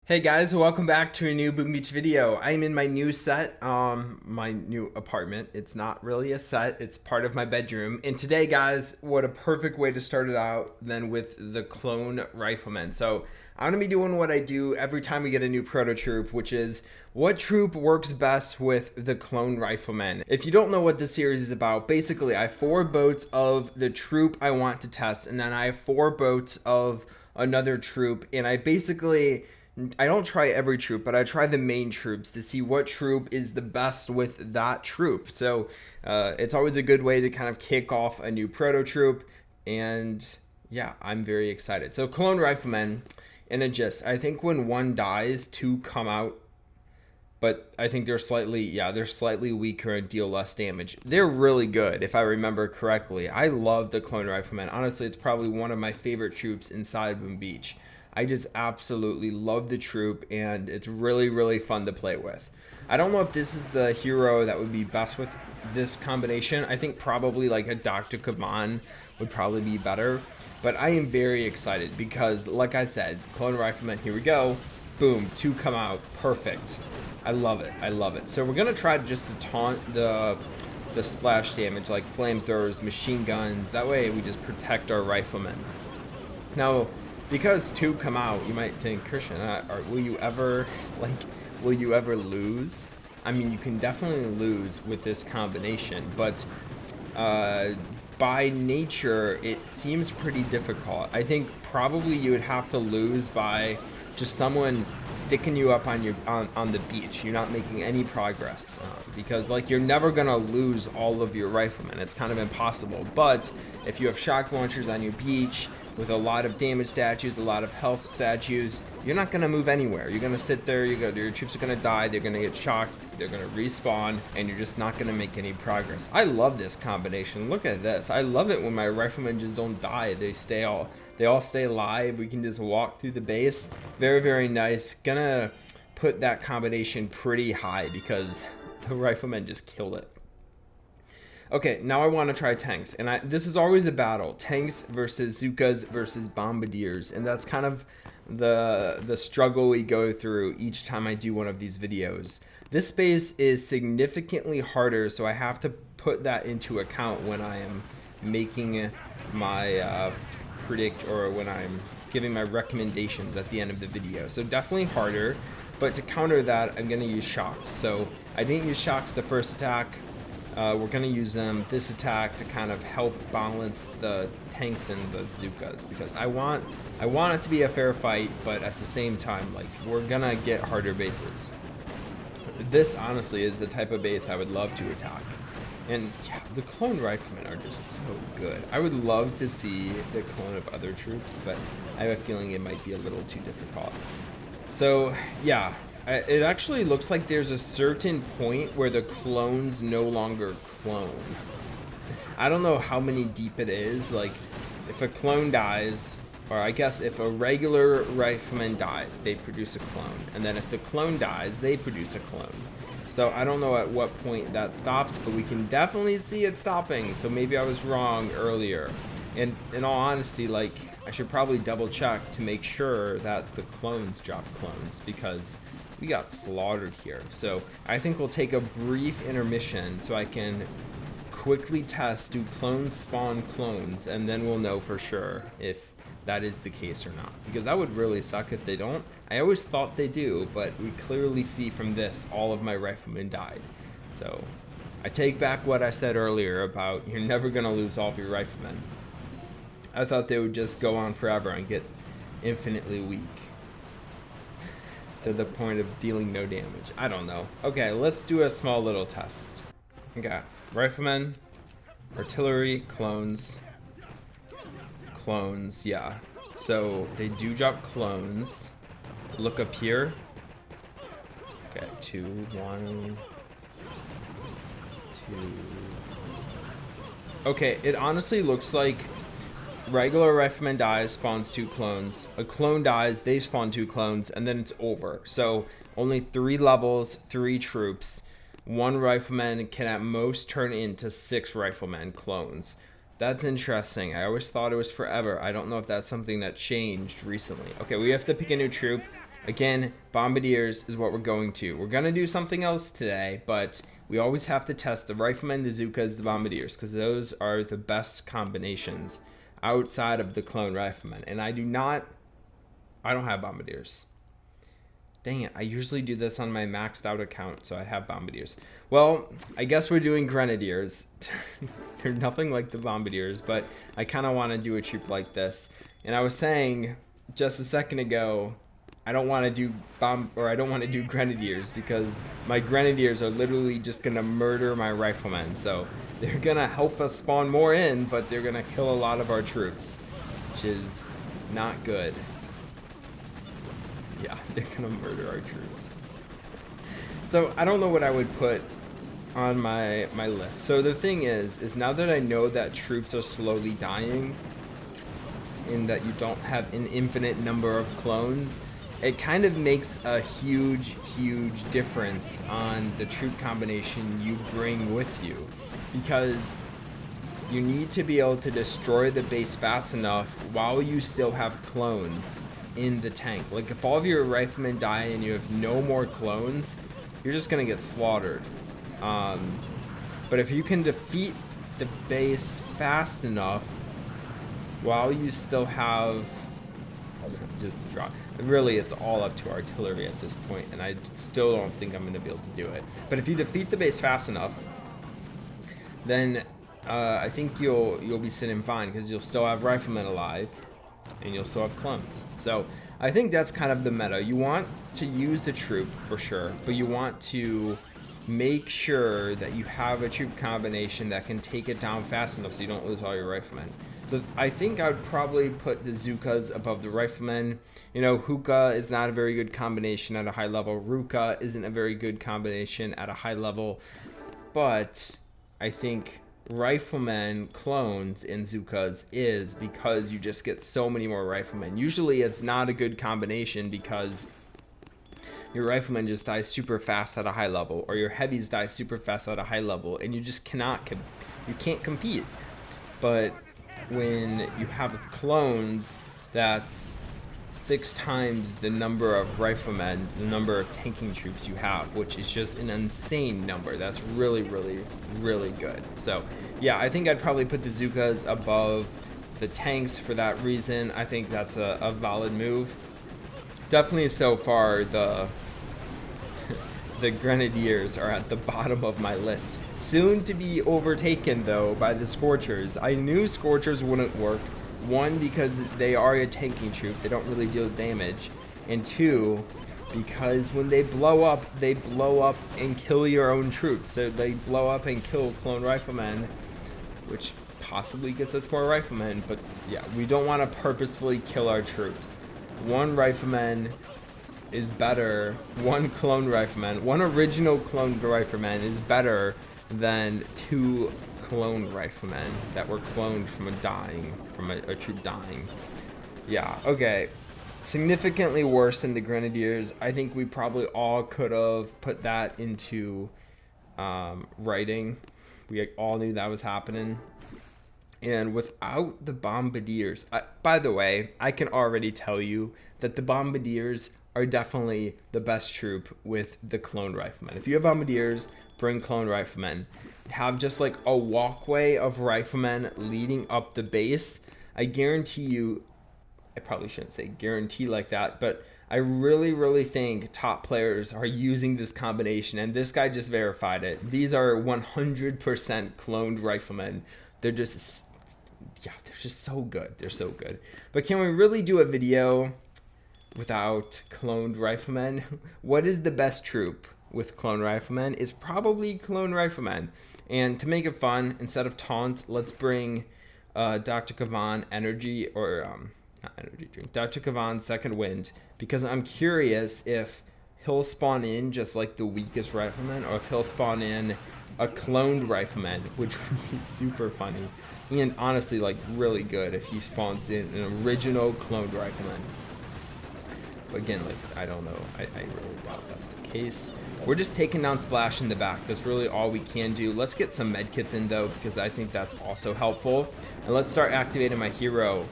Hey guys, welcome back to a new Boom Beach video. I'm in my new set, my new apartment. It's not really a set, it's part of my bedroom. And today, guys, what a perfect way to start it out than with the Clone Riflemen. So I'm gonna be doing what I do every time we get a new proto troop, which is what troop works best with the Clone Riflemen. If you don't know what this series is about, basically I have 4 boats of the troop I want to test, and then I have 4 boats of another troop, and I don't try every troop, but I try the main troops to see what troop is the best with that troop. So it's always a good way to kind of kick off a new proto troop. And yeah, I'm very excited. So Clone Riflemen, in a gist, I think when one dies, 2 come out. But I think they're slightly weaker and deal less damage. They're really good, if I remember correctly. I love the Clone Riflemen. Honestly, it's probably one of my favorite troops inside Boom Beach. I just absolutely love the troop, and it's really, really fun to play with. I don't know if this is the hero that would be best with this combination. I think probably like a Dr. Kaban would probably be better. But I am very excited because, like I said, Clone Riflemen, here we go. Boom, 2 come out. Perfect. I love it. I love it. So we're going to try just to taunt the splash damage, like flamethrowers, machine guns. That way we just protect our riflemen. Now, because 2 come out, you might think, Christian, will you ever lose? I mean, you can definitely lose with this combination, but by nature, it seems pretty difficult. I think probably you would have to lose by just someone sticking you up on the beach. You're not making any progress because like you're never gonna lose all of your riflemen. It's kind of impossible. But if you have shock launchers on your beach with a lot of damage statues, a lot of health statues, you're not going to move anywhere. You're going to sit there, your troops are going to die, they're going to get shocked, they're going to respawn, and you're just not going to make any progress. I love this combination. Look at this. I love it when my riflemen just don't die. They all stay alive. We can just walk through the base. Very, very nice. Gonna put that combination pretty high because the riflemen just killed it. Okay, now I want to try tanks, and this is always a battle. Tanks versus Zookas versus Bombardiers, and that's kind of the struggle we go through each time I do one of these videos. This base is significantly harder, so I have to put that into account when I am making my when I'm giving my recommendations at the end of the video. So definitely harder, but to counter that, I'm going to use shocks. So I didn't use shocks the first attack. We're going to use them this attack to kind of help balance the tanks and the Zookas because I want it to be a fair fight, but at the same time, like, we're going to get harder bases. This honestly is the type of base I would love to attack. And yeah, the Clone Riflemen are just so good. I would love to see the clone of other troops, but I have a feeling it might be a little too difficult. So yeah, it actually looks like there's a certain point where the clones no longer clone. I don't know how many deep it is. Like, if a clone dies, or I guess if a regular rifleman dies, they produce a clone. And then if the clone dies, they produce a clone. So I don't know at what point that stops, but we can definitely see it stopping. So maybe I was wrong earlier. And in all honesty, like, I should probably double check to make sure that the clones drop clones because we got slaughtered here. So I think we'll take a brief intermission so I can quickly test, do clones spawn clones, and then we'll know for sure if that is the case or not, because that would really suck if they don't. I always thought they do, but we clearly see from this all of my riflemen died. So I take back what I said earlier about you're never gonna lose all of your riflemen. I thought they would just go on forever and get infinitely weak to the point of dealing no damage. I don't know. Okay, let's do a small little test. Okay, riflemen, artillery, clones, yeah. So they do drop clones. Look up here. Okay, 2, 1, 2. Okay, it honestly looks like regular rifleman dies, spawns 2 clones. A clone dies, they spawn 2 clones, and then it's over. So only 3 levels, 3 troops. 1 rifleman can at most turn into 6 riflemen clones. That's interesting. I always thought it was forever. I don't know if that's something that changed recently. Okay, we have to pick a new troop. Again, Bombardiers is what we're going to. We're going to do something else today, but we always have to test the Riflemen, the Zookas, the Bombardiers, because those are the best combinations outside of the Clone Riflemen. And I don't have Bombardiers. Dang it, I usually do this on my maxed out account, so I have Bombardiers. Well, I guess we're doing Grenadiers. They're nothing like the Bombardiers, but I kind of want to do a troop like this. And I was saying just a second ago, I don't want to do Grenadiers because my Grenadiers are literally just going to murder my Riflemen. So they're going to help us spawn more in, but they're going to kill a lot of our troops, which is not good. Yeah, they're gonna murder our troops. So I don't know what I would put on my list. So the thing is now that I know that troops are slowly dying and that you don't have an infinite number of clones, it kind of makes a huge difference on the troop combination you bring with you, because you need to be able to destroy the base fast enough while you still have clones in the tank. Like if all of your Riflemen die and you have no more clones, you're just gonna get slaughtered. But if you can defeat the base fast enough while you still have just drop. Really, it's all up to artillery at this point, and I still don't think I'm gonna be able to do it. But if you defeat the base fast enough, then I think you'll be sitting fine, because you'll still have Riflemen alive and you'll still have clones. So I think that's kind of the meta. You want to use the troop for sure, but you want to make sure that you have a troop combination that can take it down fast enough so you don't lose all your Riflemen. So I think I would probably put the Zookas above the Riflemen. You know, Hookah is not a very good combination at a high level. Ruka isn't a very good combination at a high level. But I think Riflemen, clones, and Zookas is, because you just get so many more Riflemen. Usually it's not a good combination because your Riflemen just die super fast at a high level, or your heavies die super fast at a high level, and you just can't compete. But when you have clones, that's 6 times the number of Riflemen, the number of tanking troops you have, which is just an insane number. That's really good. So yeah, I think I'd probably put the Zookas above the tanks for that reason. I think that's a valid move. Definitely so far the Grenadiers are at the bottom of my list. Soon to be overtaken though by the Scorchers. I knew Scorchers wouldn't work. 1, because they are a tanking troop, they don't really deal damage, and 2, because when they blow up and kill your own troops. So they blow up and kill Clone Riflemen, which possibly gets us more Riflemen, but yeah, we don't want to purposefully kill our troops. 1 Rifleman is better, 1 Clone Rifleman, 1 original Clone Rifleman is better than 2 Clone Riflemen that were cloned from a troop dying. Yeah, okay. Significantly worse than the Grenadiers. I think we probably all could have put that into writing. We all knew that was happening. And without the Bombardiers, by the way, I can already tell you that the Bombardiers are definitely the best troop with the Clone Riflemen. If you have Bombardiers, bring Clone Riflemen. Have just like a walkway of Riflemen leading up the base. I guarantee you, I probably shouldn't say guarantee like that, but I really think top players are using this combination, and this guy just verified it. These are 100% cloned Riflemen. They're just, yeah, they're just so good. They're so good. But can we really do a video without cloned Riflemen? What is the best troop with Clone Riflemen? Is probably Clone Riflemen. And to make it fun, instead of taunt, let's bring Dr. Kavan energy, or not energy drink, Dr. Kavan second wind, because I'm curious if he'll spawn in just like the weakest Rifleman, or if he'll spawn in a cloned Rifleman, which would be super funny, and honestly like really good if he spawns in an original cloned Rifleman. But again, like, I don't know. I really doubt that's the case. We're just taking down Splash in the back. That's really all we can do. Let's get some medkits in, though, because I think that's also helpful. And let's start activating my hero.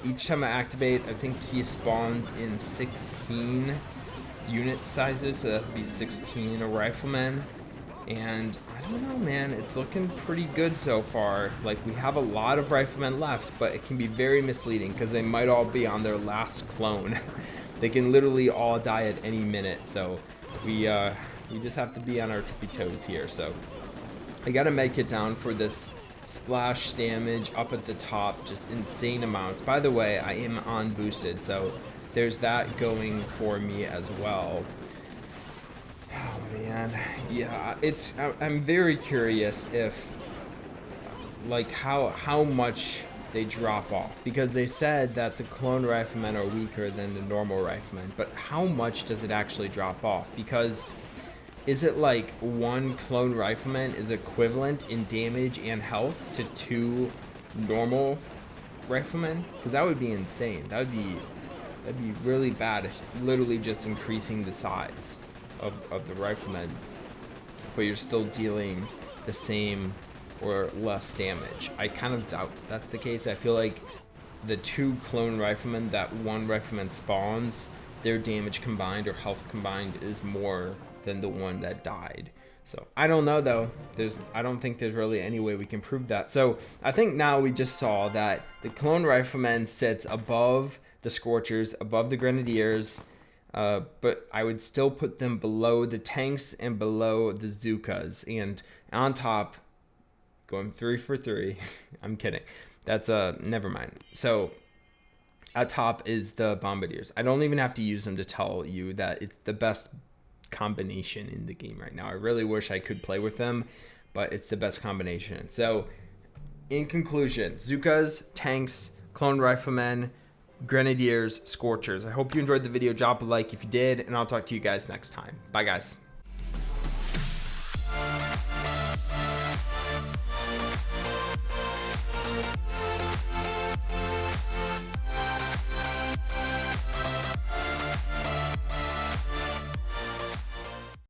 Each time I activate, I think he spawns in 16 unit sizes, so that'd be 16 riflemen. And I don't know, man, it's looking pretty good so far. Like, we have a lot of riflemen left, but it can be very misleading because they might all be on their last clone. They can literally all die at any minute, so we just have to be on our tippy toes here. So I gotta make it down for this splash damage up at the top, just insane amounts. By the way, I am on boosted, so there's that going for me as well. Oh man, yeah, I'm very curious if, like, how much they drop off, because they said that the clone riflemen are weaker than the normal riflemen, but how much does it actually drop off? Because is it like one clone rifleman is equivalent in damage and health to 2 normal riflemen? Because that would be insane. That'd be really bad. It's literally just increasing the size of the riflemen, but you're still dealing the same or less damage. I kind of doubt that's the case. I feel like the 2 clone riflemen that one rifleman spawns, their damage combined or health combined is more than the one that died. So I don't know though. I don't think there's really any way we can prove that. So I think now we just saw that the clone rifleman sits above the Scorchers, above the Grenadiers, but I would still put them below the tanks and below the Zookas, and on top, going 3 for 3. I'm kidding. That's never mind. So at top is the Bombardiers. I don't even have to use them to tell you that it's the best combination in the game right now. I really wish I could play with them, but it's the best combination. So in conclusion, Zookas, tanks, clone riflemen, Grenadiers, Scorchers. I hope you enjoyed the video. Drop a like if you did, and I'll talk to you guys next time. Bye, guys.